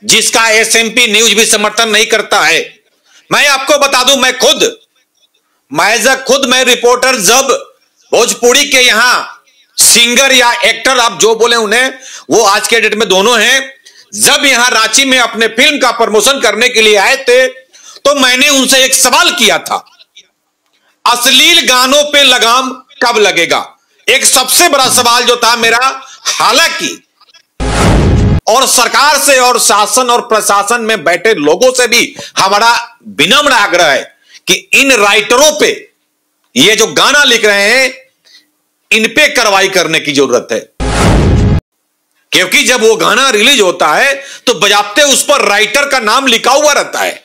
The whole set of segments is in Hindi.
जिसका एसएमपी न्यूज भी समर्थन नहीं करता है। मैं आपको बता दूं, मैं रिपोर्टर, जब भोजपुरी के यहां सिंगर या एक्टर, आप जो बोले उन्हें, वो आज के डेट में दोनों हैं, जब यहां रांची में अपने फिल्म का प्रमोशन करने के लिए आए थे तो मैंने उनसे एक सवाल किया था, अश्लील गानों पे लगाम कब लगेगा। एक सबसे बड़ा सवाल जो था मेरा, हालांकि और सरकार से और शासन और प्रशासन में बैठे लोगों से भी हमारा विनम्र आग्रह है कि इन राइटरों पे, ये जो गाना लिख रहे हैं, इन पे कार्रवाई करने की जरूरत है। क्योंकि जब वो गाना रिलीज होता है तो बजाते उस पर राइटर का नाम लिखा हुआ रहता है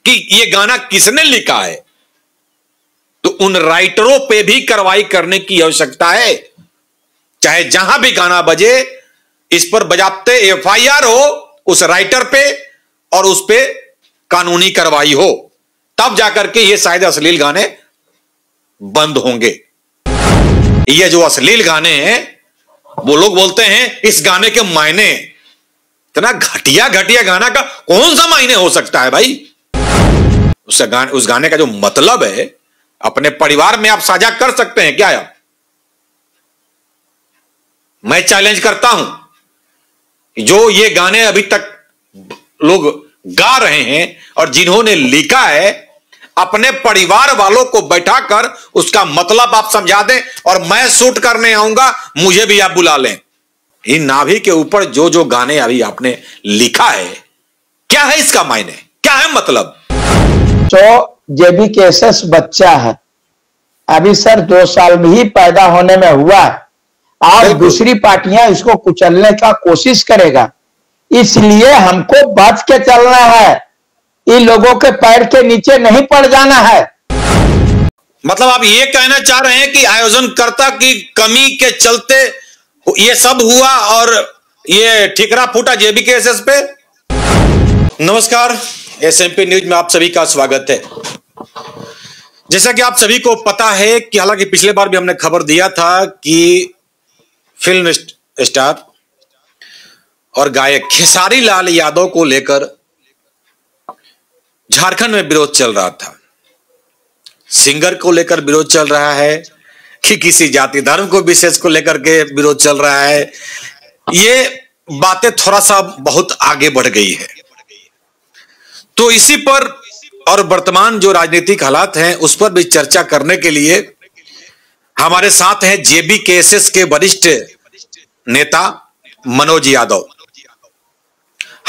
कि ये गाना किसने लिखा है। तो उन राइटरों पे भी कार्रवाई करने की आवश्यकता है। चाहे जहां भी गाना बजे, इस पर बजाते एफआईआर हो उस राइटर पे और उस पे कानूनी कार्रवाई हो, तब जाकर के ये शायद अश्लील गाने बंद होंगे। ये जो अश्लील गाने हैं, वो लोग बोलते हैं इस गाने के मायने, इतना घटिया घटिया गाना का कौन सा मायने हो सकता है भाई। उस गाने का जो मतलब है, अपने परिवार में आप साझा कर सकते हैं क्या आप? मैं चैलेंज करता हूं, जो ये गाने अभी तक लोग गा रहे हैं और जिन्होंने लिखा है, अपने परिवार वालों को बैठाकर उसका मतलब आप समझा दें और मैं शूट करने आऊंगा, मुझे भी आप बुला लें। इन नाभि के ऊपर जो जो गाने अभी आपने लिखा है, क्या है इसका मायने, क्या है मतलब? तो जेबी केसेस बच्चा है, अभी सर 2 साल में ही पैदा होने में हुआ है, और दूसरी पार्टियां इसको कुचलने का कोशिश करेगा। इसलिए हमको बच के चलना है, इन लोगों के पैर के नीचे नहीं पड़ जाना है। मतलब आप ये कहना चाह रहे हैं कि आयोजनकर्ता की कमी के चलते ये सब हुआ और ये ठिकरा फूटा जेबी केसेस पे? नमस्कार, एसएमपी न्यूज में आप सभी का स्वागत है। जैसा कि आप सभी को पता है कि हालांकि पिछले बार भी हमने खबर दिया था कि फिल्म स्टार और गायक खेसारी लाल यादव को लेकर झारखंड में विरोध चल रहा था। सिंगर को लेकर विरोध चल रहा है कि किसी जाति धर्म को विशेष को लेकर के विरोध चल रहा है। ये बातें थोड़ा सा बहुत आगे बढ़ गई है। तो इसी पर और वर्तमान जो राजनीतिक हालात हैं उस पर भी चर्चा करने के लिए हमारे साथ हैं जेबी केसेस के वरिष्ठ नेता मनोज यादव।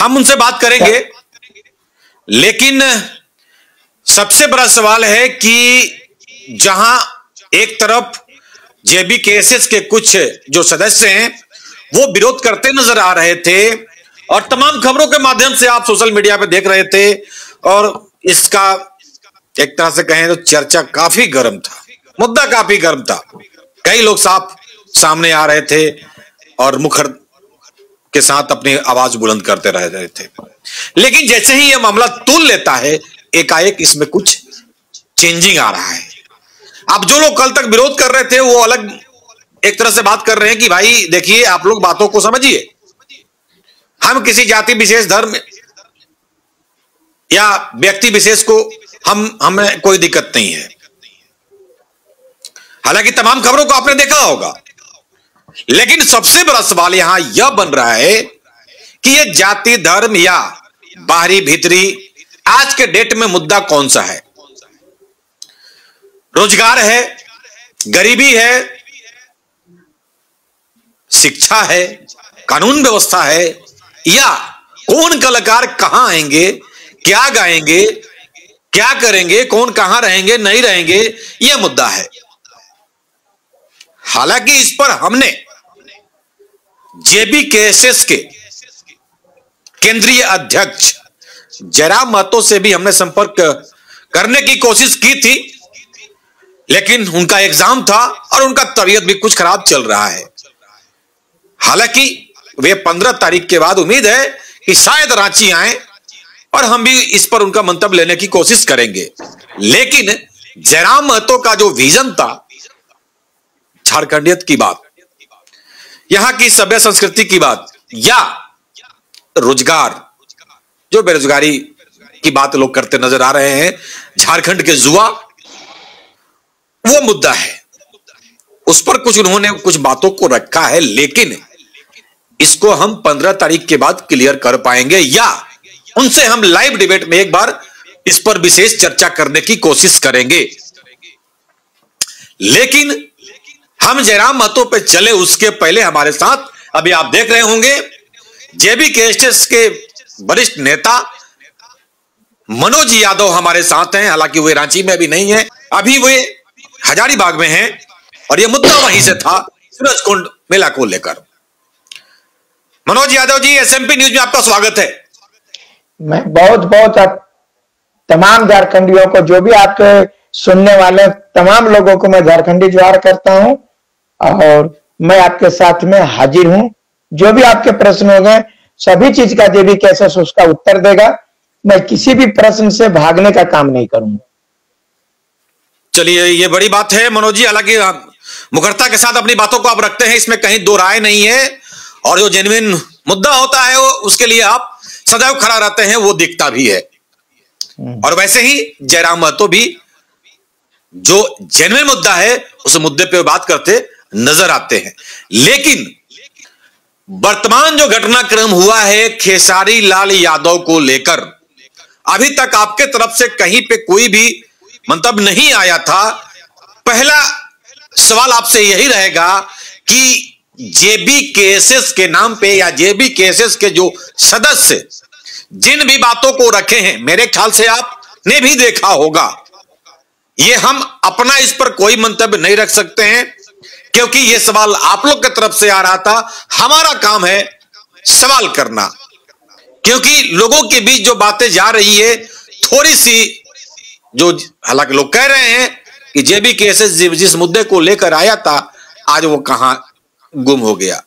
हम उनसे बात करेंगे, लेकिन सबसे बड़ा सवाल है कि जहां एक तरफ जेबी केसेस के कुछ जो सदस्य हैं वो विरोध करते नजर आ रहे थे और तमाम खबरों के माध्यम से आप सोशल मीडिया पे देख रहे थे, और इसका एक तरह से कहें तो चर्चा काफी गर्म था, मुद्दा काफी गर्म था। कई लोग साफ सामने आ रहे थे और मुखर के साथ अपनी आवाज बुलंद करते रह रहे थे। लेकिन जैसे ही यह मामला तूल लेता है, एकाएक इसमें कुछ चेंजिंग आ रहा है। अब जो लोग कल तक विरोध कर रहे थे वो अलग एक तरह से बात कर रहे हैं कि भाई देखिए, आप लोग बातों को समझिए, हम किसी जाति विशेष, धर्म या व्यक्ति विशेष को हमें कोई दिक्कत नहीं है। हालांकि तमाम खबरों को आपने देखा होगा, लेकिन सबसे बड़ा सवाल यहां यह बन रहा है कि यह जाति धर्म या बाहरी भीतरी, आज के डेट में मुद्दा कौन सा है? रोजगार है, गरीबी है, शिक्षा है, कानून व्यवस्था है, या कौन कलाकार कहां आएंगे, क्या गाएंगे, क्या करेंगे, कौन कहां रहेंगे, नहीं रहेंगे, यह मुद्दा है। हालांकि इस पर हमने जेबी केसेस के केंद्रीय अध्यक्ष जयराम महतो से भी हमने संपर्क करने की कोशिश की थी, लेकिन उनका एग्जाम था और उनका तबीयत भी कुछ खराब चल रहा है। हालांकि वे 15 तारीख के बाद उम्मीद है कि शायद रांची आए और हम भी इस पर उनका मंतव्य लेने की कोशिश करेंगे। लेकिन जयराम महतो का जो विजन था, झारखंडियत की बात, यहां की सभ्य संस्कृति की बात, या रोजगार, जो बेरोजगारी की बात लोग करते नजर आ रहे हैं, झारखंड के जुआ, वो मुद्दा है। उस पर कुछ उन्होंने कुछ बातों को रखा है, लेकिन इसको हम 15 तारीख के बाद क्लियर कर पाएंगे या उनसे हम लाइव डिबेट में एक बार इस पर विशेष चर्चा करने की कोशिश करेंगे। लेकिन हम जयराम महतो पे चले उसके पहले हमारे साथ अभी आप देख रहे होंगे जेबीकेएसएस के वरिष्ठ नेता मनोज यादव हमारे साथ हैं। हालांकि वे रांची में अभी नहीं है, अभी वे हजारीबाग में हैं और यह मुद्दा वहीं से था, सूरजकुंड मेला को लेकर। मनोज यादव जी, एसएमपी न्यूज में आपका स्वागत है। मैं बहुत बहुत तमाम झारखंडियों को, जो भी आपके सुनने वाले तमाम लोगों को मैं झारखंडी जोहार करता हूं और मैं आपके साथ में हाजिर हूं। जो भी आपके प्रश्न होंगे सभी चीज का जेबीकेएसएस उसका उत्तर देगा। मैं किसी भी प्रश्न से भागने का काम नहीं करूंगा। चलिए, ये बड़ी बात है मनोज जी। हालांकि मुखरता के साथ अपनी बातों को आप रखते हैं, इसमें कहीं दो राय नहीं है और जो जेन्युइन मुद्दा होता है वो उसके लिए आप सदैव खड़ा रहते हैं, वो दिखता भी है। और वैसे ही जयराम महतो भी जो जेन्युइन मुद्दा है उस मुद्दे पे बात करते नजर आते हैं। लेकिन वर्तमान जो घटनाक्रम हुआ है खेसारी लाल यादव को लेकर, अभी तक आपके तरफ से कहीं पे कोई भी मंतव्य नहीं आया था। पहला सवाल आपसे यही रहेगा कि जेबीकेएसएस के नाम पे या जेबीकेएसएस के जो सदस्य जिन भी बातों को रखे हैं, मेरे ख्याल से आपने भी देखा होगा, ये हम अपना इस पर कोई मंतव्य नहीं रख सकते हैं क्योंकि ये सवाल आप लोग की तरफ से आ रहा था। हमारा काम है सवाल करना, क्योंकि लोगों के बीच जो बातें जा रही है थोड़ी सी, जो हालांकि लोग कह रहे हैं कि जेबीकेएसएस जिस मुद्दे को लेकर आया था आज वो कहां गुम हो गया,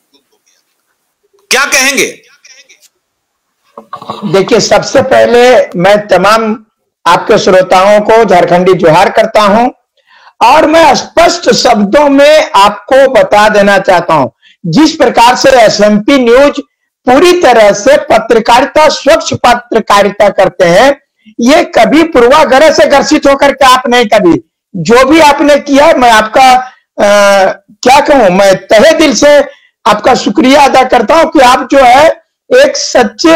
क्या कहेंगे? देखिए, सबसे पहले मैं तमाम आपके श्रोताओं को झारखंडी जोहार करता हूं और मैं स्पष्ट शब्दों में आपको बता देना चाहता हूं, जिस प्रकार से एसएमपी न्यूज पूरी तरह से पत्रकारिता, स्वच्छ पत्रकारिता करते हैं, ये कभी पूर्वाग्रह से ग्रसित होकर के आप नहीं, कभी जो भी आपने किया मैं आपका क्या कहूं, मैं तहे दिल से आपका शुक्रिया अदा करता हूं कि आप जो है एक सच्चे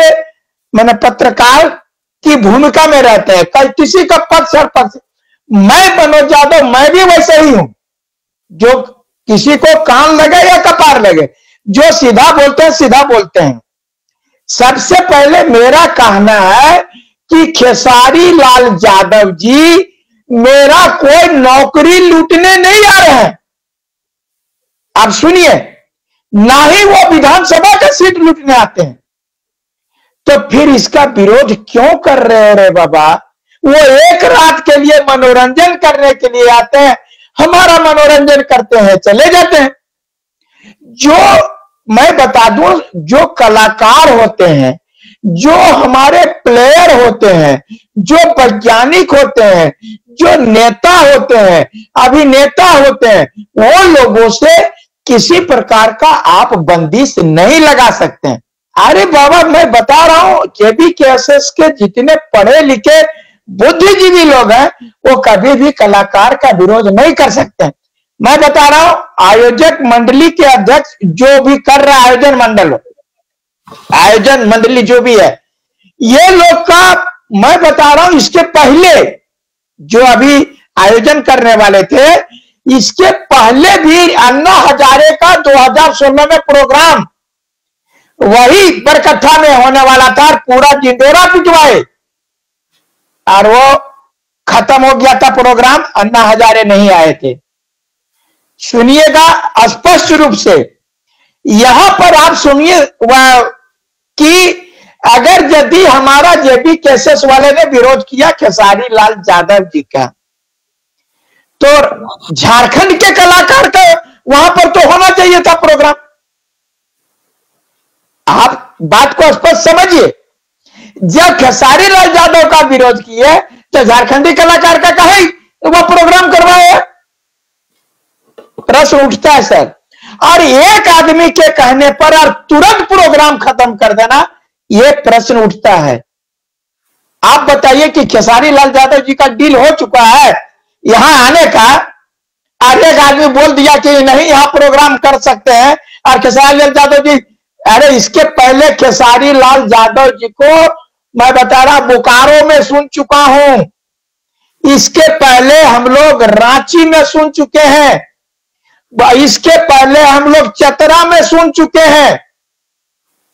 मैंने पत्रकार की भूमिका में रहते हैं। कल किसी का पक्ष और पक्ष, मैं मनोज यादव मैं भी वैसे ही हूं, जो किसी को कान लगे या कपार लगे, जो सीधा बोलते हैं सीधा बोलते हैं। सबसे पहले मेरा कहना है कि खेसारी लाल यादव जी मेरा कोई नौकरी लूटने नहीं आ रहे हैं। आप सुनिए, ना ही वो विधानसभा का सीट लूटने आते हैं, तो फिर इसका विरोध क्यों कर रहे हैं रे बाबा? वो एक रात के लिए मनोरंजन करने के लिए आते हैं, हमारा मनोरंजन करते हैं, चले जाते हैं। जो मैं बता दूं, जो कलाकार होते हैं, जो हमारे प्लेयर होते हैं, जो वैज्ञानिक होते हैं, जो नेता होते हैं, अभिनेता होते हैं, वो लोगों से किसी प्रकार का आप बंदिश नहीं लगा सकते हैं। अरे बाबा, मैं बता रहा हूं, जेबीकेएसएस के जितने पढ़े लिखे बुद्धिजीवी लोग हैं वो कभी भी कलाकार का विरोध नहीं कर सकते। मैं बता रहा हूं, आयोजक मंडली के अध्यक्ष जो भी कर रहा है, आयोजन मंडली जो भी है, ये लोग का मैं बता रहा हूं, इसके पहले जो अभी आयोजन करने वाले थे, इसके पहले भी अन्ना हजारे का 2016 में प्रोग्राम वही बरकट्ठा में होने वाला था, पूरा जिंदोरा पिटवाए और वो खत्म हो गया था प्रोग्राम, अन्ना हजारे नहीं आए थे। सुनिएगा स्पष्ट रूप से, यहां पर आप सुनिए कि अगर यदि हमारा जेबीकेएसएस वाले ने विरोध किया खेसारी लाल यादव जी का, तो झारखंड के कलाकार का वहां पर तो होना चाहिए था प्रोग्राम। आप बात को स्पष्ट समझिए, जब खेसारी लाल यादव का विरोध किए तो झारखंडी कलाकार का कहे वो प्रोग्राम करवाए? प्रश्न उठता है सर। और एक आदमी के कहने पर और तुरंत प्रोग्राम खत्म कर देना, यह प्रश्न उठता है। आप बताइए कि खेसारी लाल यादव जी का डील हो चुका है यहां आने का, और एक आदमी बोल दिया कि नहीं यहां प्रोग्राम कर सकते हैं, और खेसारी लाल यादव जी, अरे इसके पहले खेसारी लाल यादव जी को मैं बता रहा बोकारो में सुन चुका हूं, इसके पहले हम लोग रांची में सुन चुके हैं, इसके पहले हम लोग चतरा में सुन चुके हैं।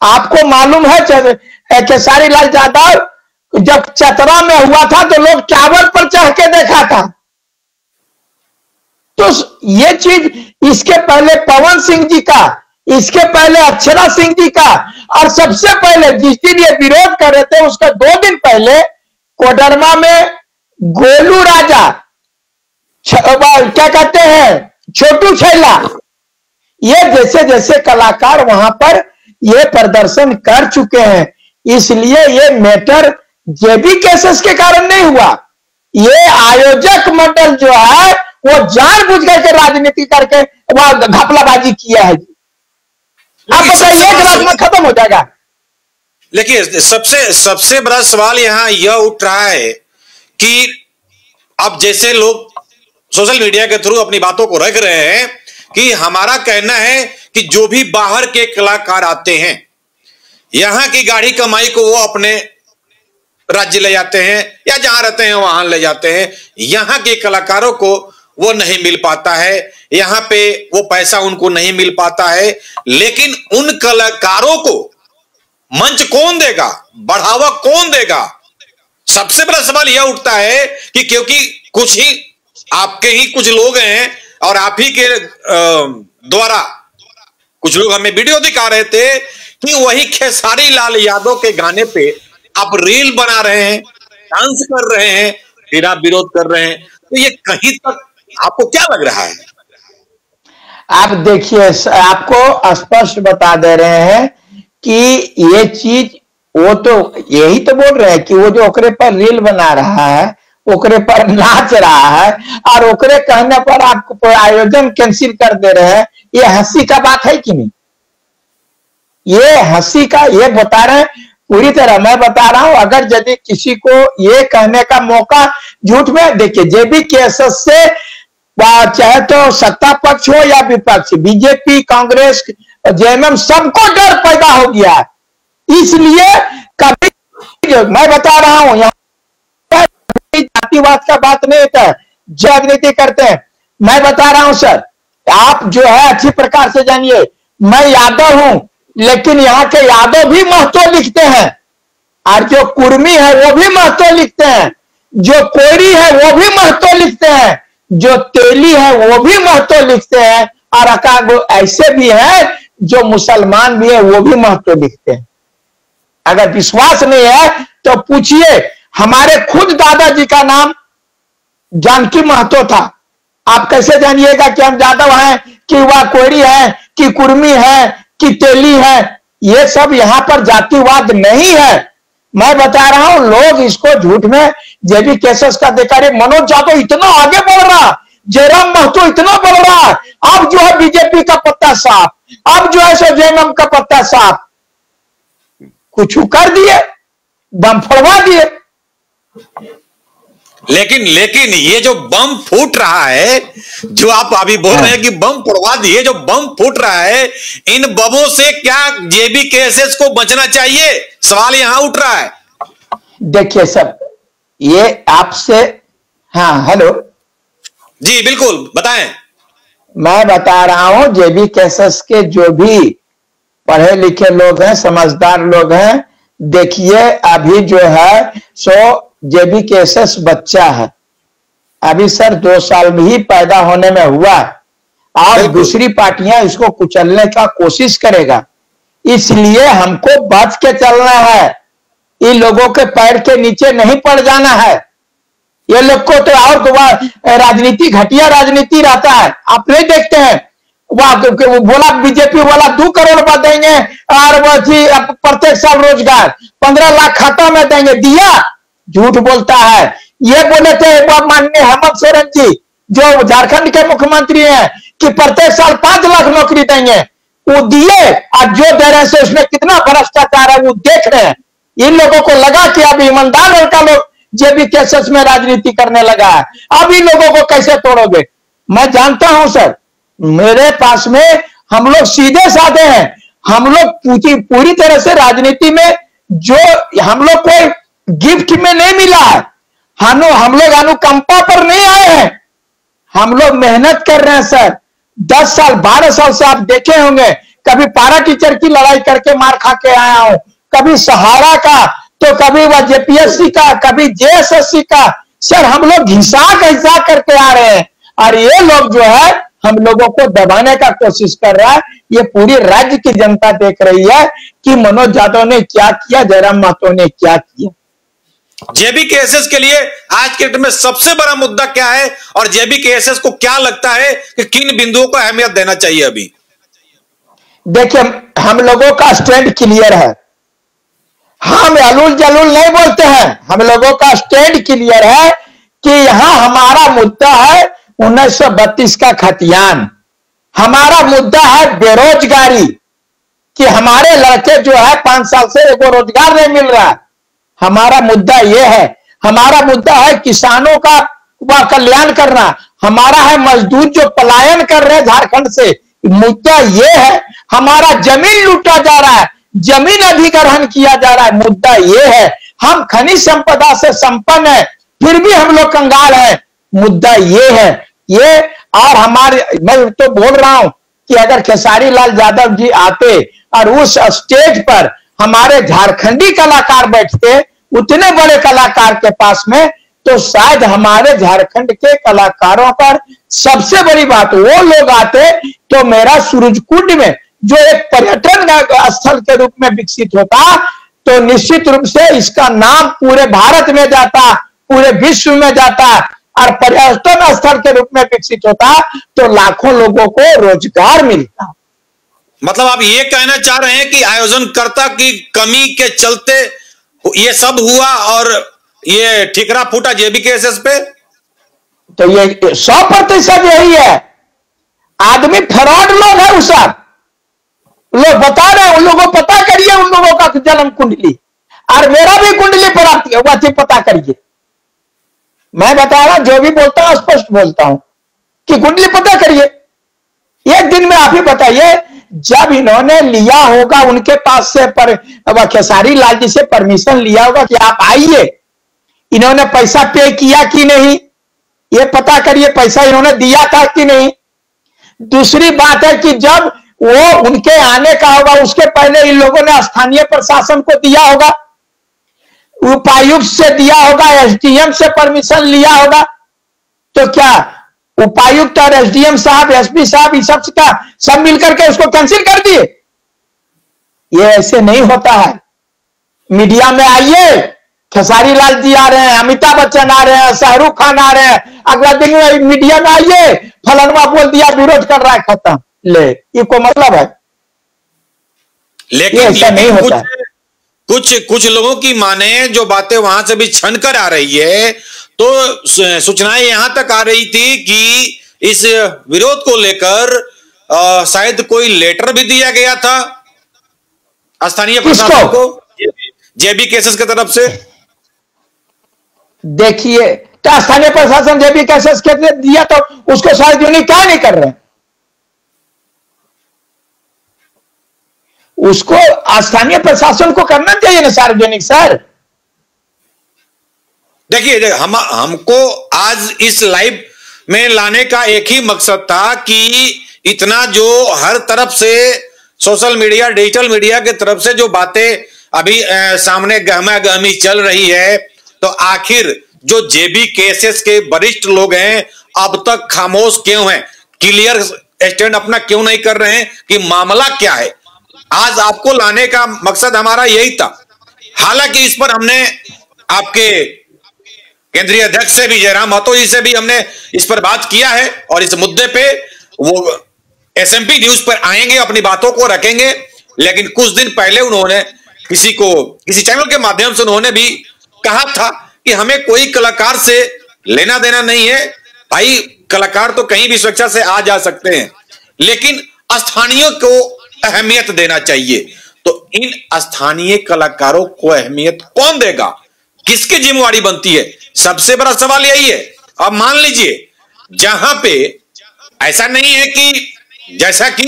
आपको मालूम है खेसारी लाल यादव जब चतरा में हुआ था तो लोग टावर पर चढ़ के देखा था। तो ये चीज इसके पहले पवन सिंह जी का, इसके पहले अक्षरा सिंह जी का, और सबसे पहले जिस दिन ये विरोध कर रहे थे उसका 2 दिन पहले कोडरमा में गोलू राजा, क्या कहते हैं, छोटू छैला, ये जैसे जैसे कलाकार वहां पर ये प्रदर्शन कर चुके हैं। इसलिए ये मैटर जेबी केसेस के कारण नहीं हुआ, ये आयोजक मंडल जो है वो जानबूझ करके राजनीति करके वह घपलाबाजी किया है। आप बताइए एक रात में खत्म हो जाएगा। लेकिन सबसे बड़ा सवाल यहां यह उठ रहा है कि अब जैसे लोग सोशल मीडिया के थ्रू अपनी बातों को रख रहे हैं कि हमारा कहना है कि जो भी बाहर के कलाकार आते हैं यहां की गाड़ी कमाई को वो अपने राज्य ले जाते हैं या जहां रहते हैं वहां ले जाते हैं, यहां के कलाकारों को वो नहीं मिल पाता है, यहां पे वो पैसा उनको नहीं मिल पाता है। लेकिन उन कलाकारों को मंच कौन देगा, बढ़ावा कौन देगा? सबसे बड़ा सवाल यह उठता है कि क्योंकि कुछ ही आपके ही कुछ लोग हैं और आप ही के द्वारा कुछ लोग हमें वीडियो दिखा रहे थे कि वही खेसारी लाल यादव के गाने पे आप रील बना रहे हैं, डांस कर रहे हैं, फिर आप विरोध कर रहे हैं। तो ये कहीं तक आपको क्या लग रहा है? आप देखिए, आपको स्पष्ट बता दे रहे हैं कि ये चीज, वो तो यही तो बोल रहे हैं कि वो जो ओकरे पर रील बना रहा है, ओकरे पर नाच रहा है, और ओकरे कहने पर आपको आयोजन कैंसिल कर दे रहे हैं, ये हंसी का बात है कि नहीं? ये हंसी का, ये बता रहे हैं पूरी तरह। मैं बता रहा हूं, अगर यदि किसी को ये कहने का मौका झूठ में, देखिए जेबी केसेस से चाहे तो सत्ता पक्ष हो या विपक्ष, बीजेपी, कांग्रेस, जेएमएम, सबको डर पैदा हो गया है। इसलिए कभी मैं बता रहा हूं यहाँ जातिवाद का बात नहीं होता है, जो राजनीति करते हैं। मैं बता रहा हूं सर, आप जो है अच्छी प्रकार से जानिए, मैं यादव हूं, लेकिन यहाँ के यादव भी महतो लिखते हैं, और जो कुर्मी है वो भी महतो लिखते हैं, जो कोयरी है वो भी महतो लिखते हैं, जो तेली है वो भी महतो लिखते हैं, और अकागो ऐसे भी हैं जो मुसलमान भी है वो भी महतो लिखते हैं। अगर विश्वास नहीं है तो पूछिए, हमारे खुद दादाजी का नाम जानकी महतो था। आप कैसे जानिएगा कि हम यादव हैं, कि वह कोयरी है, कि कुर्मी है, कि तेली है? ये सब यहां पर जातिवाद नहीं है। मैं बता रहा हूं, लोग इसको झूठ में जेबी केसेस का देखा रहे, मनोज यादव इतना आगे बढ़ रहा, जयराम महतो इतना बढ़ रहा, अब जो है बीजेपी का पत्ता साफ, अब जो है सो जेएमएम का पत्ता साफ, कुछ कर दिए, दम फड़वा दिए। लेकिन ये जो बम फूट रहा है, जो आप अभी बोल रहे हैं कि बम फुड़वा दिए, जो बम फूट रहा है, इन बमों से क्या जेबी केसेस को बचना चाहिए? सवाल यहां उठ रहा है। देखिए सब, ये आपसे, हाँ हेलो जी बिल्कुल बताएं। मैं बता रहा हूं, जेबी केसेस के जो भी पढ़े लिखे लोग हैं, समझदार लोग हैं, देखिए अभी जो है सो जेबी केसेस बच्चा है, अभी सर 2 साल में ही पैदा होने में हुआ है, और दूसरी पार्टियां इसको कुचलने का कोशिश करेगा। इसलिए हमको बच के चलना है, इन लोगों के पैर के नीचे नहीं पड़ जाना है। ये लोग को तो और राजनीति, घटिया राजनीति रहता है, आप नहीं देखते हैं। वो बोला बीजेपी वाला 2 करोड़ रुपया देंगे, और वो प्रत्येक साल रोजगार 15 लाख खाता में देंगे, दिया? झूठ बोलता है। ये बोले थे माननीय हेमंत सोरेन जी, जो झारखंड के मुख्यमंत्री हैं, कि प्रत्येक साल 5 लाख नौकरी देंगे, वो दिए? और जो दे रहे हैं उसमें कितना भ्रष्टाचार है वो देख रहे हैं। इन लोगों को लगा कि अब ईमानदार लड़का लोग जेबी केसेस में राजनीति करने लगा है, अब इन लोगों को कैसे तोड़ोगे? मैं जानता हूं सर, मेरे पास में हम लोग सीधे साधे हैं, हम लोग पूरी तरह से राजनीति में जो हम लोग कोई गिफ्ट में नहीं मिला है, हम लोग अनुकंपा पर नहीं आए हैं, हम लोग मेहनत कर रहे हैं सर। 10 साल 12 साल से आप देखे होंगे, कभी पारा टीचर की लड़ाई करके मार खा के आया हूं, कभी सहारा का, तो कभी वह जेपीएससी का, कभी जेएसएससी का। सर हम लोग घिसा करके आ रहे हैं, और ये लोग जो है हम लोगों को दबाने का कोशिश कर रहा है। ये पूरी राज्य की जनता देख रही है कि मनोज यादव ने क्या किया, जयराम महतो ने क्या किया। जेबी केसेस के लिए आज के डेट में सबसे बड़ा मुद्दा क्या है, और जेबी केसेस को क्या लगता है कि किन बिंदुओं को अहमियत देना चाहिए अभी? देखिए, हम लोगों का स्टैंड क्लियर है, हम अलूल जलूल नहीं बोलते हैं। हम लोगों का स्टैंड क्लियर है कि यहां हमारा मुद्दा है 1932 का खतियान, हमारा मुद्दा है बेरोजगारी, कि हमारे लड़के जो है 5 साल से एगो रोजगार नहीं मिल रहा है, हमारा मुद्दा यह है। हमारा मुद्दा है किसानों का कल्याण करना, हमारा है मजदूर जो पलायन कर रहे हैं झारखंड से, मुद्दा यह है। हमारा जमीन लूटा जा रहा है, जमीन अधिग्रहण किया जा रहा है, मुद्दा यह है। हम खनिज संपदा से संपन्न है, फिर भी हम लोग कंगाल हैं, मुद्दा यह है। ये और हमारे, मैं तो बोल रहा हूं कि अगर खेसारी लाल यादव जी आते और उस स्टेज पर हमारे झारखंडी कलाकार बैठते, उतने बड़े कलाकार के पास में, तो शायद हमारे झारखंड के कलाकारों पर सबसे बड़ी बात वो लोग आते, तो मेरा सूरजकुंड में जो एक पर्यटन स्थल के रूप में विकसित होता, तो निश्चित रूप से इसका नाम पूरे भारत में जाता, पूरे विश्व में जाता, और पर्यटन स्थल के रूप में विकसित होता, तो लाखों लोगों को रोजगार मिलता। मतलब आप ये कहना चाह रहे हैं कि आयोजनकर्ता की कमी के चलते ये सब हुआ और ये ठिकरा फूटा जेबी केसेस पे? तो ये 100% यही है। आदमी फ्रॉड लोग है, उस लोग बता रहे हैं, उन लोगों को पता करिए, उन लोगों का जन्म कुंडली, और मेरा भी कुंडली पर आती है, वह पता करिए। मैं बता रहा हूं, जो भी बोलता हूं स्पष्ट बोलता हूं कि कुंडली पता करिए। एक दिन में आप ही बताइए, जब इन्होंने लिया होगा उनके पास से खेसारी लाल जी से परमिशन लिया होगा कि आप आइए, इन्होंने पैसा पे किया कि नहीं, ये पता करिए, पैसा इन्होंने दिया था कि नहीं। दूसरी बात है कि जब वो उनके आने का होगा, उसके पहले इन लोगों ने स्थानीय प्रशासन को दिया होगा, उपायुक्त से दिया होगा, एसडीएम से परमिशन लिया होगा, तो क्या उपायुक्त और एसडीएम साहब, एसपी साहब, इस सब का सब मिलकर के उसको कैंसिल कर दिए? ये ऐसे नहीं होता है। मीडिया में आइए, खेसारी लाल जी आ रहे हैं, अमिताभ बच्चन आ रहे हैं, शाहरुख खान आ रहे हैं, अगला दिन मीडिया में आइए, फलाना बोल दिया, विरोध कर रहा है, खत्म। ले, ये को मतलब है? लेकिन ऐसा नहीं होता। कुछ लोगों की माने जो बातें वहां से भी छन कर आ रही है, तो सूचनाएं यहां तक आ रही थी कि इस विरोध को लेकर शायद कोई लेटर भी दिया गया था स्थानीय प्रशासन को, जेबी केसेस की तरफ से। देखिए, क्या स्थानीय प्रशासन जेबी केसेस के दिया, तो उसको शायद यूनिक क्या नहीं कर रहे, उसको स्थानीय प्रशासन को करना चाहिए ना सार्वजनिक। सर देखिए, हमको आज इस लाइव में लाने का एक ही मकसद था कि इतना जो हर तरफ से सोशल मीडिया, डिजिटल मीडिया के तरफ से जो बातें अभी सामने गहमा गहमी चल रही है, तो आखिर जो जेबी केसेस के वरिष्ठ लोग हैं अब तक खामोश क्यों हैं, क्लियर स्टैंड अपना क्यों नहीं कर रहे हैं कि मामला क्या है। आज आपको लाने का मकसद हमारा यही था। हालांकि इस पर हमने आपके केंद्रीय अध्यक्ष से भी, जयराम महतो जी से भी हमने इस पर बात किया है, और इस मुद्दे पे वो एसएमपी न्यूज पर आएंगे, अपनी बातों को रखेंगे। लेकिन कुछ दिन पहले उन्होंने किसी चैनल के माध्यम से उन्होंने भी कहा था कि हमें कोई कलाकार से लेना देना नहीं है भाई, कलाकार तो कहीं भी स्वेच्छा से आ जा सकते हैं, लेकिन स्थानीय को अहमियत देना चाहिए। तो इन स्थानीय कलाकारों को अहमियत कौन देगा, किसकी जिम्मेवारी बनती है? सबसे बड़ा सवाल यही है। अब मान लीजिए जहां पे ऐसा नहीं है कि जैसा कि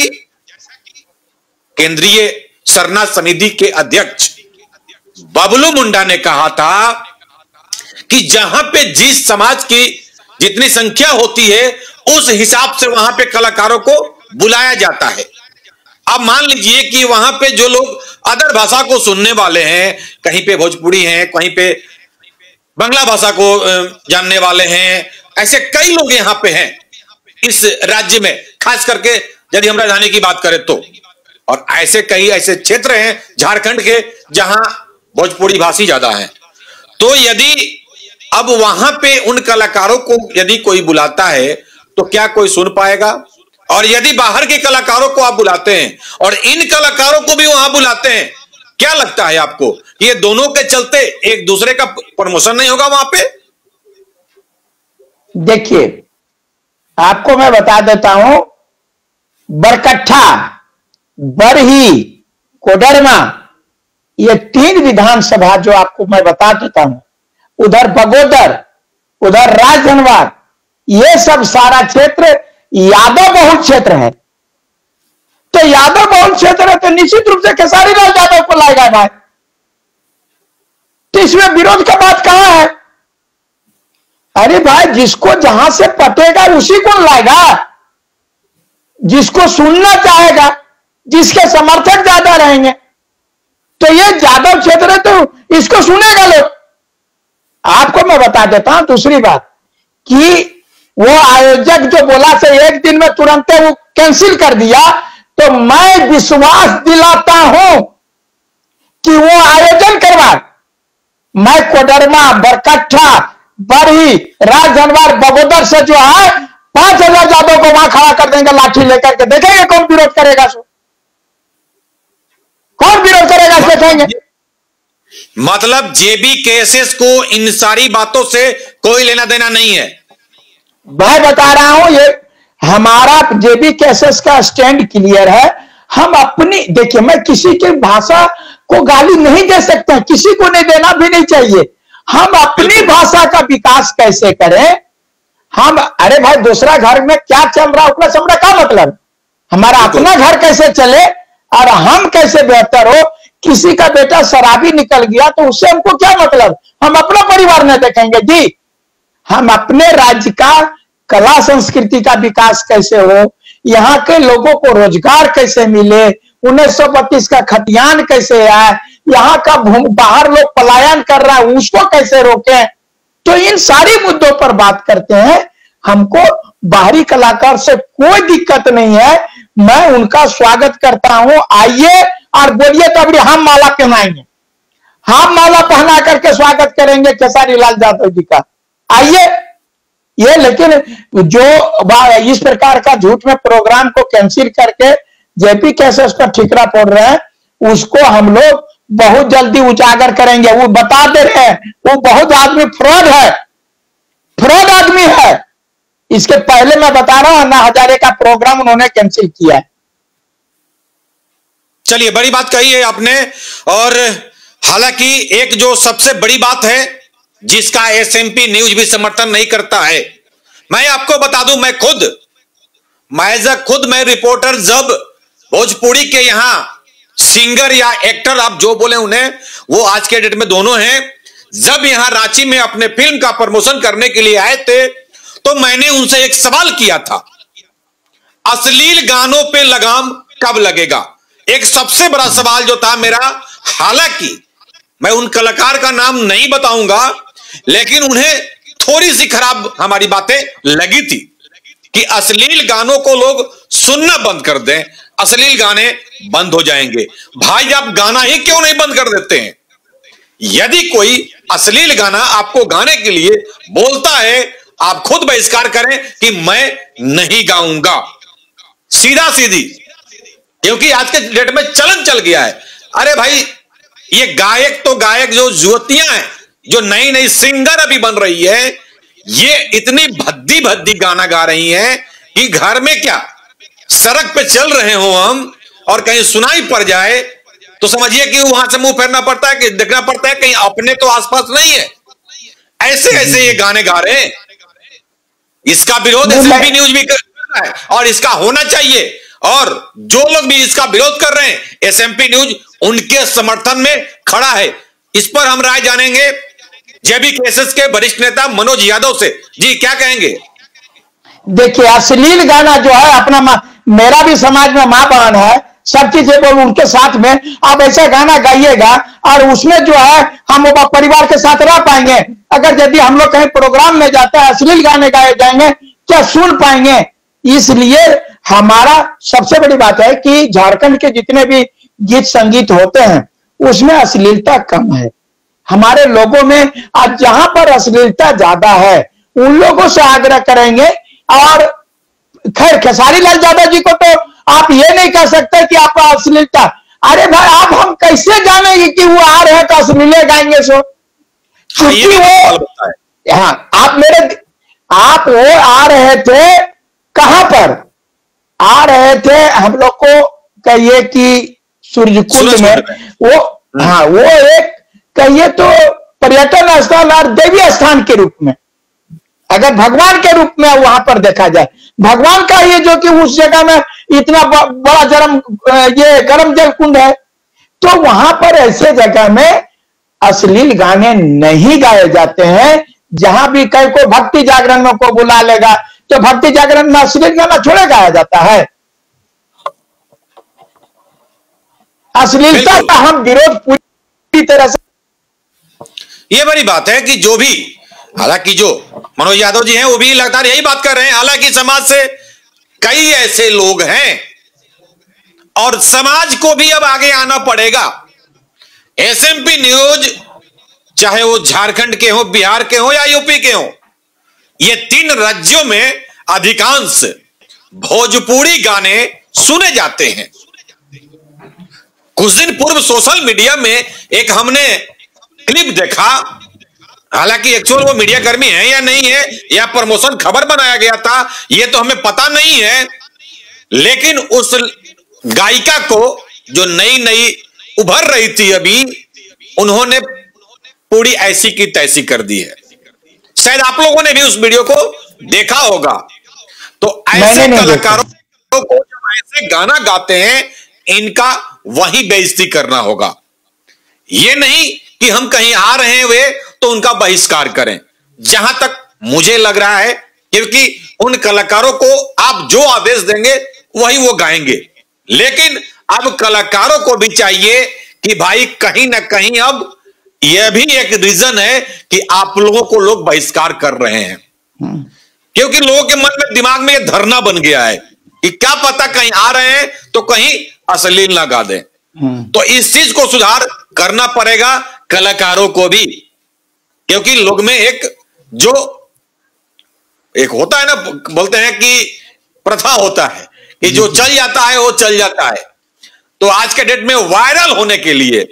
केंद्रीय सरना समिति के अध्यक्ष बबलू मुंडा ने कहा था कि जहां पे जिस समाज की जितनी संख्या होती है उस हिसाब से वहां पे कलाकारों को बुलाया जाता है। अब मान लीजिए कि वहां पे जो लोग अदर भाषा को सुनने वाले हैं, कहीं पे भोजपुरी हैं, कहीं पे बांग्ला भाषा को जानने वाले हैं, ऐसे कई लोग यहां पे हैं इस राज्य में, खास करके यदि हम राजधानी की बात करें तो। और ऐसे कई ऐसे क्षेत्र हैं झारखंड के जहां भोजपुरी भाषी ज्यादा हैं। तो यदि अब वहां पे उन कलाकारों को यदि कोई बुलाता है तो क्या कोई सुन पाएगा? और यदि बाहर के कलाकारों को आप बुलाते हैं और इन कलाकारों को भी वहां बुलाते हैं, क्या लगता है आपको ये दोनों के चलते एक दूसरे का प्रमोशन नहीं होगा वहां पे? देखिए, आपको मैं बता देता हूं, बरकट्ठा, बरही, कोडरमा, ये 3 विधानसभा जो आपको मैं बता देता हूं, उधर बगोदर, उधर राजधनवार, ये सब सारा क्षेत्र यादव बहुल क्षेत्र है। तो यादव बहुल क्षेत्र है तो निश्चित रूप से खेसारी लाल यादव को लाएगा भाई। तो इसमें विरोध का बात कहां है? अरे भाई, जिसको जहां से पटेगा उसी को लाएगा, जिसको सुनना चाहेगा, जिसके समर्थक ज्यादा रहेंगे। तो ये यादव क्षेत्र है तो इसको सुनेगा लोग। आपको मैं बता देता हूं दूसरी बात कि वो आयोजक जो बोला से एक दिन में तुरंत वो कैंसिल कर दिया, तो मैं विश्वास दिलाता हूं कि वो आयोजन करवा। मैं कोडरमा, बरकट्ठा, बरही, राजधनवार, बगोदर से जो है 5,000 यादव को वहां खड़ा कर देंगे लाठी लेकर के। देखेंगे कौन विरोध करेगा, सो कौन विरोध करेगा, देखेंगे। मतलब जेबी केसेस को इन सारी बातों से कोई लेना देना नहीं है। मैं बता रहा हूं, ये हमारा जेबी केसेस का स्टैंड क्लियर है। हम अपनी, देखिए, मैं किसी की भाषा को गाली नहीं दे सकते, किसी को नहीं देना भी नहीं चाहिए। हम अपनी भाषा का विकास कैसे करें? हम, अरे भाई, दूसरा घर में क्या चल रहा है उसका समझा क्या मतलब? हमारा अपना घर कैसे चले और हम कैसे बेहतर हो। किसी का बेटा शराबी निकल गया तो उससे हमको क्या मतलब? हम अपना परिवार नहीं देखेंगे जी। हम अपने राज्य का कला संस्कृति का विकास कैसे हो, यहाँ के लोगों को रोजगार कैसे मिले, 1932 का खतियान कैसे आए, यहाँ का बाहर लोग पलायन कर रहा है उसको कैसे रोकें। तो इन सारी मुद्दों पर बात करते हैं। हमको बाहरी कलाकार से कोई दिक्कत नहीं है, मैं उनका स्वागत करता हूं। आइए और बोलिए तो अभी हम माला पहनाएंगे, हम माला पहना करके स्वागत करेंगे खेसारी लाल यादव जी का। आइए ये, लेकिन जो इस प्रकार का झूठ में प्रोग्राम को कैंसिल करके जेपी केसेस पर ठिकरा पड़ रहे हैं, उसको हम लोग बहुत जल्दी उजागर करेंगे। वो बता दे रहे हैं, वो बहुत आदमी फ्रॉड है, फ्रॉड आदमी है। इसके पहले मैं बता रहा हूं, अन्ना हजारे का प्रोग्राम उन्होंने कैंसिल किया है। चलिए, बड़ी बात कही है आपने। और हालांकि एक जो सबसे बड़ी बात है जिसका एसएमपी न्यूज भी समर्थन नहीं करता है, मैं आपको बता दूं, मैं रिपोर्टर जब भोजपुरी के यहां सिंगर या एक्टर आप जो बोले उन्हें, वो आज के डेट में दोनों हैं, जब यहां रांची में अपने फिल्म का प्रमोशन करने के लिए आए थे तो मैंने उनसे एक सवाल किया था, अश्लील गानों पे लगाम कब लगेगा? एक सबसे बड़ा सवाल जो था मेरा। हालांकि मैं उन कलाकार का नाम नहीं बताऊंगा, लेकिन उन्हें थोड़ी सी खराब हमारी बातें लगी थी कि अश्लील गानों को लोग सुनना बंद कर दें, अश्लील गाने बंद हो जाएंगे। भाई, आप गाना ही क्यों नहीं बंद कर देते हैं? यदि कोई अश्लील गाना आपको गाने के लिए बोलता है, आप खुद बहिष्कार करें कि मैं नहीं गाऊंगा, सीधा सीधी। क्योंकि आज के डेट में चलन चल गया है। अरे भाई, ये गायक तो गायक, जो युवतियां हैं, जो नई नई सिंगर अभी बन रही है, ये इतनी भद्दी भद्दी गाना गा रही हैं कि घर में क्या, सड़क पे चल रहे हो हम और कहीं सुनाई पड़ जाए तो समझिए कि वहां से मुंह फेरना पड़ता है, कि देखना पड़ता है कहीं अपने तो आसपास नहीं है। ऐसे ऐसे ये गाने गा रहे हैं। इसका विरोध एसएमपी न्यूज भी कर रहा है और इसका होना चाहिए। और जो लोग भी इसका विरोध कर रहे हैं, एसएमपी न्यूज उनके समर्थन में खड़ा है। इस पर हम राय जानेंगे जेबी केसेस के वरिष्ठ नेता मनोज यादव से। जी, क्या कहेंगे? देखिए, अश्लील गाना जो है अपना मेरा भी समाज में मां बहन है, सब चीजें बोल उनके साथ में आप ऐसा गाना गाइएगा और उसमें जो है हम परिवार के साथ रह पाएंगे? अगर यदि हम लोग कहीं प्रोग्राम में जाते हैं अश्लील गाने गाए जाएंगे, क्या सुन पाएंगे? इसलिए हमारा सबसे बड़ी बात है कि झारखंड के जितने भी गीत संगीत होते हैं उसमें अश्लीलता कम है। हमारे लोगों में आज जहां पर अश्लीलता ज्यादा है उन लोगों से आग्रह करेंगे। और खैर खेसारी लाल यादव जी को तो आप ये नहीं कह सकते कि आप अश्लीलता, अरे भाई आप हम कैसे जानेंगे कि वो आ रहे हैं तो अश्लील गाएंगे? सो क्योंकि वो आप वो आ रहे थे, कहां पर आ रहे थे? हम लोग को कहिए कि सूर्यकुंड में वो, हाँ वो एक कहिए तो पर्यटन स्थल और देवी स्थान के रूप में, अगर भगवान के रूप में वहां पर देखा जाए, भगवान का ये जो कि उस जगह में इतना बड़ा ये गर्म जल कुंड है, तो वहां पर ऐसे जगह में अश्लील गाने नहीं गाए जाते हैं। जहां भी कहीं को भक्ति जागरण में को बुला लेगा तो भक्ति जागरण में अश्लील गाना छोड़े गाया जाता है? अश्लीलता का हम विरोध पूरी तरह से, ये बड़ी बात है कि जो भी, हालांकि जो मनोज यादव जी हैं वो भी लगातार यही बात कर रहे हैं। हालांकि समाज से कई ऐसे लोग हैं और समाज को भी अब आगे आना पड़ेगा। एसएमपी न्यूज चाहे वो झारखंड के हो, बिहार के हो या यूपी के हो, ये 3 राज्यों में अधिकांश भोजपुरी गाने सुने जाते हैं। कुछ दिन पूर्व सोशल मीडिया में एक हमने क्लिप देखा, हालांकि एक्चुअल वो मीडिया कर्मी है या नहीं है या प्रमोशन खबर बनाया गया था ये तो हमें पता नहीं है, लेकिन उस गायिका को जो नई नई उभर रही थी अभी, उन्होंने पूरी ऐसी की तैसी कर दी है। शायद आप लोगों ने भी उस वीडियो को देखा होगा। तो ऐसे कलाकारों को जब ऐसे गाना गाते हैं, इनका वही बेइज्जती करना होगा। ये नहीं कि हम कहीं आ रहे हैं वे तो उनका बहिष्कार करें, जहां तक मुझे लग रहा है, क्योंकि उन कलाकारों को आप जो आदेश देंगे वही वो गाएंगे। लेकिन अब कलाकारों को भी चाहिए कि भाई कहीं ना कहीं अब यह भी एक रीजन है कि आप लोगों को लोग बहिष्कार कर रहे हैं, क्योंकि लोगों के मन में दिमाग में यह धरना बन गया है कि क्या पता कहीं आ रहे हैं तो कहीं अश्लील ना गा दें। तो इस चीज को सुधार करना पड़ेगा कलाकारों को भी, क्योंकि लोग में एक जो एक होता है ना, बोलते हैं कि प्रथा होता है कि जो चल जाता है वो चल जाता है। तो आज के डेट में वायरल होने के लिए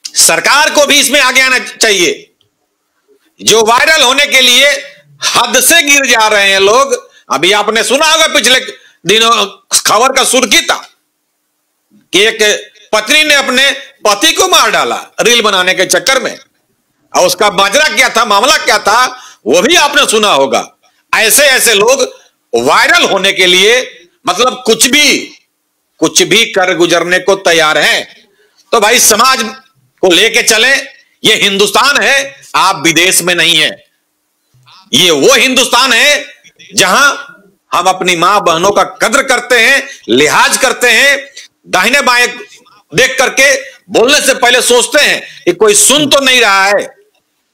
सरकार को भी इसमें आगे आना चाहिए। जो वायरल होने के लिए हद से गिर जा रहे हैं लोग, अभी आपने सुना होगा पिछले दिनों खबर का सुर्खी था कि एक पत्नी ने अपने पति को मार डाला रील बनाने के चक्कर में, और उसका माजरा क्या था, मामला क्या था, वो भी आपने सुना होगा। ऐसे ऐसे लोग वायरल होने के लिए मतलब कुछ भी कर गुजरने को तैयार हैं। तो भाई समाज को लेके चले, ये हिंदुस्तान है, आप विदेश में नहीं है। ये वो हिंदुस्तान है जहां हम अपनी मां बहनों का कद्र करते हैं, लिहाज करते हैं, दाहिने बाएं देख करके बोलने से पहले सोचते हैं कि कोई सुन तो नहीं रहा है,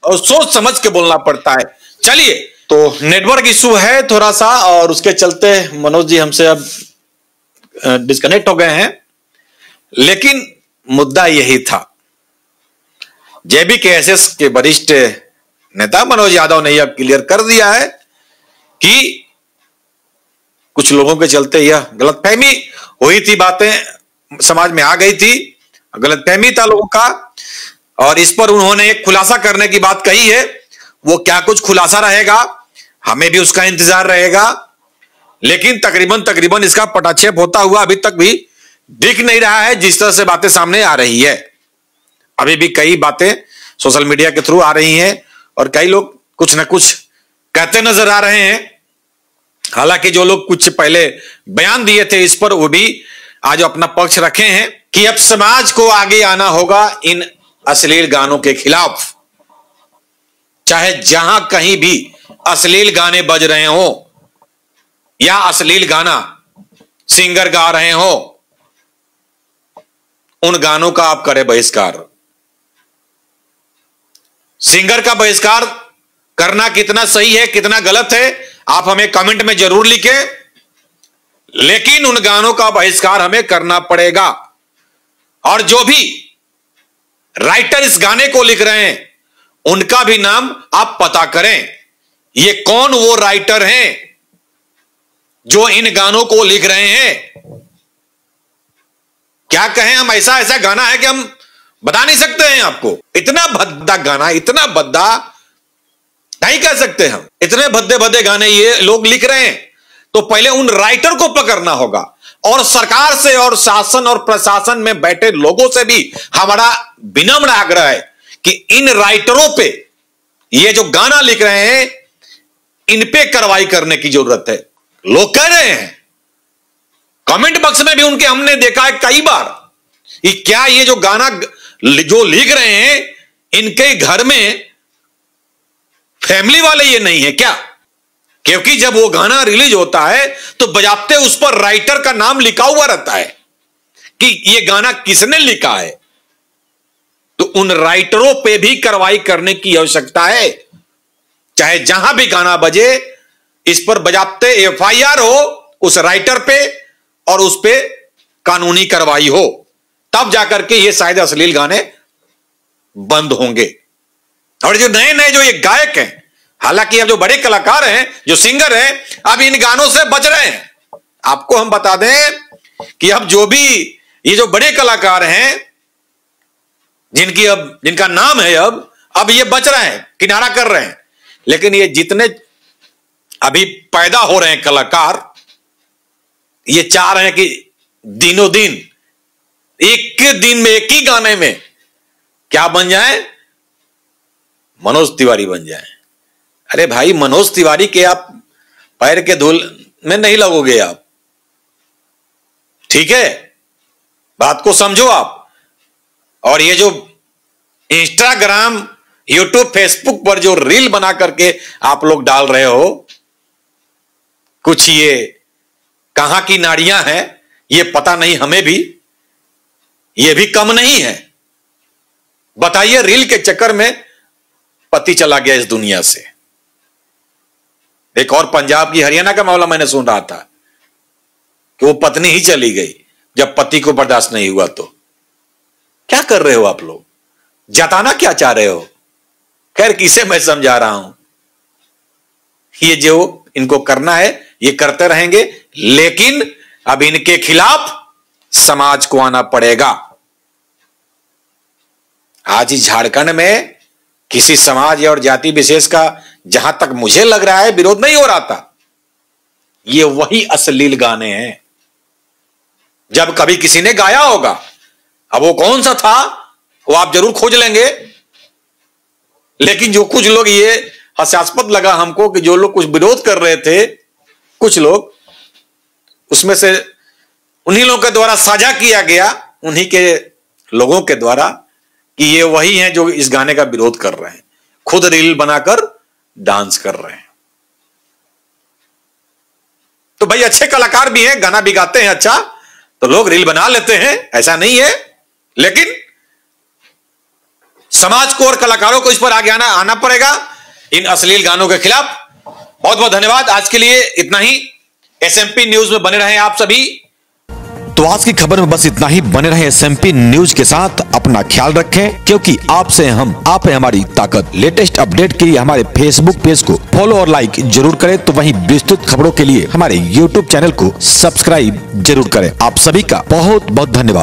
और सोच समझ के बोलना पड़ता है। चलिए, तो नेटवर्क इशू है थोड़ा सा, और उसके चलते मनोज जी हमसे अब डिस्कनेक्ट हो गए हैं, लेकिन मुद्दा यही था। जेबी केएसएस के वरिष्ठ नेता मनोज यादव ने यह क्लियर कर दिया है कि कुछ लोगों के चलते यह गलतफहमी हुई थी, बातें समाज में आ गई थी, गलतफहमी था लोगों का, और इस पर उन्होंने एक खुलासा करने की बात कही है। वो क्या कुछ खुलासा रहेगा, हमें भी उसका इंतजार रहेगा, लेकिन तकरीबन इसका पटाक्षेप होता हुआ अभी तक भी दिख नहीं रहा है जिस तरह से बातें सामने आ रही है। अभी भी कई बातें सोशल मीडिया के थ्रू आ रही हैं और कई लोग कुछ ना कुछ कहते नजर आ रहे हैं। हालांकि जो लोग कुछ पहले बयान दिए थे इस पर, वो भी आज अपना पक्ष रखे हैं कि अब समाज को आगे आना होगा इन अश्लील गानों के खिलाफ। चाहे जहां कहीं भी अश्लील गाने बज रहे हो या अश्लील गाना सिंगर गा रहे हो, उन गानों का आप करें बहिष्कार। सिंगर का बहिष्कार करना कितना सही है कितना गलत है आप हमें कमेंट में जरूर लिखें, लेकिन उन गानों का बहिष्कार हमें करना पड़ेगा। और जो भी राइटर इस गाने को लिख रहे हैं उनका भी नाम आप पता करें। ये कौन वो राइटर हैं जो इन गानों को लिख रहे हैं। क्या कहें हम, ऐसा ऐसा गाना है कि हम बता नहीं सकते हैं आपको। इतना भद्दा गाना, इतना भद्दा नहीं कह सकते हम, इतने भद्दे भद्दे गाने ये लोग लिख रहे हैं। तो पहले उन राइटर को पकड़ना होगा और सरकार से और शासन और प्रशासन में बैठे लोगों से भी हमारा विनम्र आग्रह है कि इन राइटरों पे, ये जो गाना लिख रहे हैं, इन पे कार्रवाई करने की जरूरत है। लोग कह रहे हैं कमेंट बॉक्स में भी उनके, हमने देखा है कई बार कि क्या ये जो गाना जो लिख रहे हैं इनके घर में फैमिली वाले ये नहीं है क्या? क्योंकि जब वो गाना रिलीज होता है तो बजाते उस पर राइटर का नाम लिखा हुआ रहता है कि ये गाना किसने लिखा है। तो उन राइटरों पे भी कार्रवाई करने की आवश्यकता है। चाहे जहां भी गाना बजे इस पर बजाते एफआईआर हो उस राइटर पे और उस पे कानूनी कार्रवाई हो, तब जाकर के ये शायद अश्लील गाने बंद होंगे। और जो नए नए जो ये गायक हैं, हालांकि अब जो बड़े कलाकार हैं, जो सिंगर हैं, अब इन गानों से बच रहे हैं। आपको हम बता दें कि अब जो भी ये जो बड़े कलाकार हैं जिनका नाम है, अब ये बच रहे हैं, किनारा कर रहे हैं। लेकिन ये जितने अभी पैदा हो रहे हैं कलाकार, ये चाह रहे हैं कि दिनों दिन एक दिन में एक ही गाने में क्या बन जाए, मनोज तिवारी बन जाए। अरे भाई, मनोज तिवारी के आप पैर के धूल में नहीं लगोगे आप, ठीक है? बात को समझो आप। और ये जो इंस्टाग्राम, यूट्यूब, फेसबुक पर जो रील बना करके आप लोग डाल रहे हो, कुछ ये कहां की नाड़ियां हैं ये पता नहीं हमें भी, ये भी कम नहीं है। बताइए, रील के चक्कर में पति चला गया इस दुनिया से। एक और पंजाब की, हरियाणा का मामला मैंने सुन रहा था कि वो पत्नी ही चली गई जब पति को बर्दाश्त नहीं हुआ। तो क्या कर रहे हो आप लोग? जताना क्या चाह रहे हो? खैर, किसे मैं समझा रहा हूं, ये जो इनको करना है ये करते रहेंगे, लेकिन अब इनके खिलाफ समाज को आना पड़ेगा। आज इस झारखंड में किसी समाज और जाति विशेष का, जहां तक मुझे लग रहा है, विरोध नहीं हो रहा था। ये वही अश्लील गाने हैं जब कभी किसी ने गाया होगा। अब वो कौन सा था वो आप जरूर खोज लेंगे, लेकिन जो कुछ लोग, ये हास्यास्पद लगा हमको कि जो लोग कुछ विरोध कर रहे थे, कुछ लोग, उसमें से उन्हीं लोगों के द्वारा साझा किया गया, उन्हीं के लोगों के द्वारा, कि ये वही हैं जो इस गाने का विरोध कर रहे हैं, खुद रील बनाकर डांस कर रहे हैं। तो भाई, अच्छे कलाकार भी हैं, गाना भी गाते हैं अच्छा, तो लोग रील बना लेते हैं, ऐसा नहीं है। लेकिन समाज को और कलाकारों को इस पर आगे आना पड़ेगा इन अश्लील गानों के खिलाफ। बहुत बहुत धन्यवाद। आज के लिए इतना ही। SMP न्यूज में बने रहें आप सभी। तो आज की खबर में बस इतना ही। बने रहे SMP न्यूज के साथ, अपना ख्याल रखें, क्योंकि आपसे हम, आप है हमारी ताकत। लेटेस्ट अपडेट के लिए हमारे फेसबुक पेज को फॉलो और लाइक जरूर करें, तो वहीं विस्तृत खबरों के लिए हमारे YouTube चैनल को सब्सक्राइब जरूर करें। आप सभी का बहुत बहुत धन्यवाद।